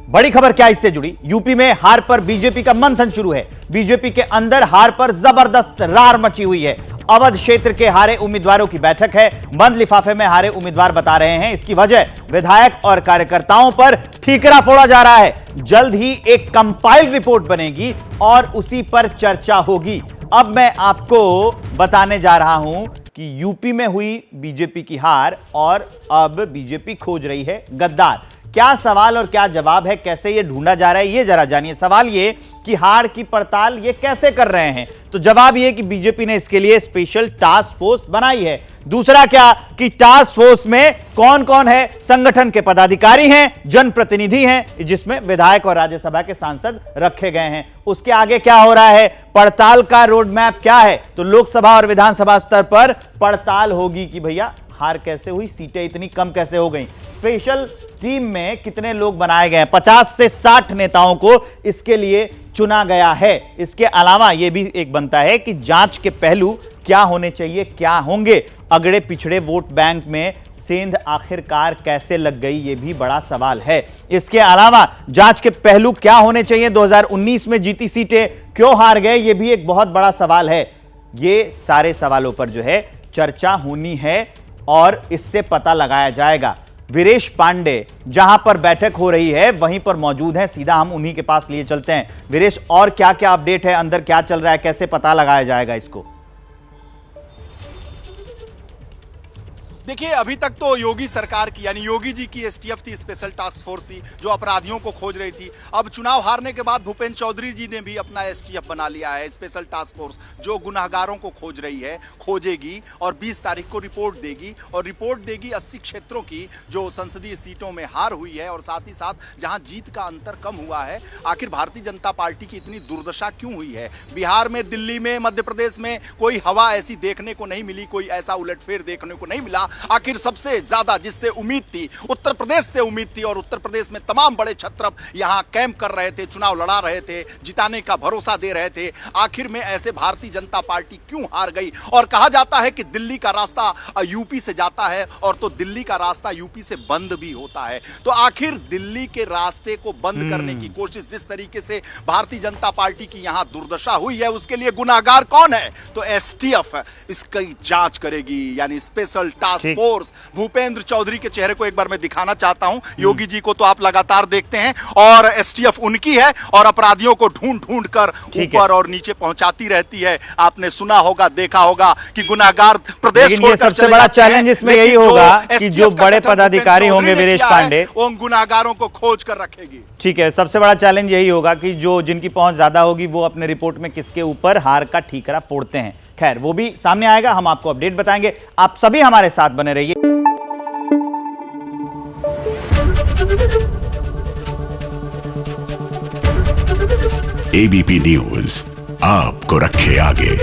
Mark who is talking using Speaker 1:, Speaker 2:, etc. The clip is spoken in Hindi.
Speaker 1: बड़ी खबर क्या इससे जुड़ी? यूपी में हार पर बीजेपी का मंथन शुरू है। बीजेपी के अंदर हार पर जबरदस्त रार मची हुई है। अवध क्षेत्र के हारे उम्मीदवारों की बैठक है। बंद लिफाफे में हारे उम्मीदवार बता रहे हैं इसकी वजह विधायक और कार्यकर्ताओं पर ठीकरा फोड़ा जा रहा है। जल्द ही एक कंपाइल्ड रिपोर्ट बनेगी और उसी पर चर्चा होगी। अब मैं आपको बताने जा रहा हूं कि यूपी में हुई बीजेपी की हार और अब बीजेपी खोज रही है गद्दार। क्या सवाल और क्या जवाब है, कैसे ये ढूंढा जा रहा है, ये जरा जानिए। सवाल ये कि हार की पड़ताल ये कैसे कर रहे हैं, तो जवाब ये कि बीजेपी ने इसके लिए स्पेशल टास्क फोर्स बनाई है। दूसरा क्या कि टास्क फोर्स में कौन कौन है? संगठन के पदाधिकारी हैं, जनप्रतिनिधि हैं, जिसमें विधायक और राज्यसभा के सांसद रखे गए हैं। उसके आगे क्या हो रहा है, पड़ताल का रोड मैप क्या है? तो लोकसभा और विधानसभा स्तर पर पड़ताल होगी कि भैया हार कैसे हुई, सीटें इतनी कम कैसे हो गई, स्पेशल टीम में कितने लोग बनाए गए हैं। 50 से 60 नेताओं को इसके लिए चुना गया है। इसके अलावा यह भी एक बनता है कि जांच के पहलू क्या होने चाहिए, क्या होंगे। अगड़े पिछड़े वोट बैंक में सेंध आखिरकार कैसे लग गई, यह भी बड़ा सवाल है। इसके अलावा जांच के पहलू क्या होने चाहिए, 2019 में जीती सीटें क्यों हार गए, यह भी एक बहुत बड़ा सवाल है। ये सारे सवालों पर जो है चर्चा होनी है और इससे पता लगाया जाएगा। वीरेश पांडे जहां पर बैठक हो रही है वहीं पर मौजूद हैं, सीधा हम उन्हीं के पास लिए चलते हैं। वीरेश, और क्या क्या अपडेट है, अंदर क्या चल रहा है, कैसे पता लगाया जाएगा इसको?
Speaker 2: देखिए, अभी तक तो योगी सरकार की यानी योगी जी की एसटीएफ थी, स्पेशल टास्क फोर्स थी, जो अपराधियों को खोज रही थी। अब चुनाव हारने के बाद भूपेंद्र चौधरी जी ने भी अपना एसटीएफ बना लिया है, स्पेशल टास्क फोर्स, जो गुनाहगारों को खोज रही है, खोजेगी और 20 तारीख को रिपोर्ट देगी। और रिपोर्ट देगी 80 क्षेत्रों की जो संसदीय सीटों में हार हुई है और साथ ही साथ जहां जीत का अंतर कम हुआ है। आखिर भारतीय जनता पार्टी की इतनी दुर्दशा क्यों हुई है? बिहार में, दिल्ली में, मध्य प्रदेश में कोई हवा ऐसी देखने को नहीं मिली, कोई ऐसा उलटफेर देखने को नहीं मिला। आखिर सबसे ज्यादा जिससे उम्मीद थी, उत्तर प्रदेश से उम्मीद थी, और उत्तर प्रदेश में तमाम बड़े छत्रप यहां कैंप कर रहे थे, चुनाव लड़ा रहे थे, जिताने का भरोसा दे रहे थे। आखिर में ऐसे भारतीय जनता पार्टी क्यों हार गई? और कहा जाता है कि दिल्ली का रास्ता यूपी से जाता है और तो दिल्ली का रास्ता यूपी से बंद भी होता है। तो आखिर दिल्ली के रास्ते को बंद करने की कोशिश, जिस तरीके से भारतीय जनता पार्टी की यहां दुर्दशा हुई है, उसके लिए गुनाहगार कौन है? तो एसटीएफ इसकी जांच करेगी, यानी special task force. Bhupendra Chaudhary के चेहरे को एक बार मैं दिखाना चाहता हूं। योगी जी को तो आप लगातार देखते हैं और एसटीएफ उनकी है और अपराधियों को ढूंढ ढूंढ कर ऊपर और नीचे पहुंचाती रहती है। आपने सुना होगा, देखा होगा कि गुनाहगार प्रदेश छोड़कर
Speaker 1: सबसे बड़ा चैलेंज इसमें यही होगा कि जो बड़े पदाधिकारी होंगे वीरेश पांडे,
Speaker 2: वो गुनाहगारों को खोज कर रखेगी।
Speaker 1: ठीक है, सबसे बड़ा चैलेंज यही होगा कि जो जिनकी पहुंच ज्यादा होगी वो अपने रिपोर्ट में किसके ऊपर हार का ठीकरा फोड़ते हैं। खैर, वो भी सामने आएगा, हम आपको अपडेट बताएंगे। आप सभी हमारे साथ बने रहिए।
Speaker 3: एबीपी न्यूज आपको रखे आगे।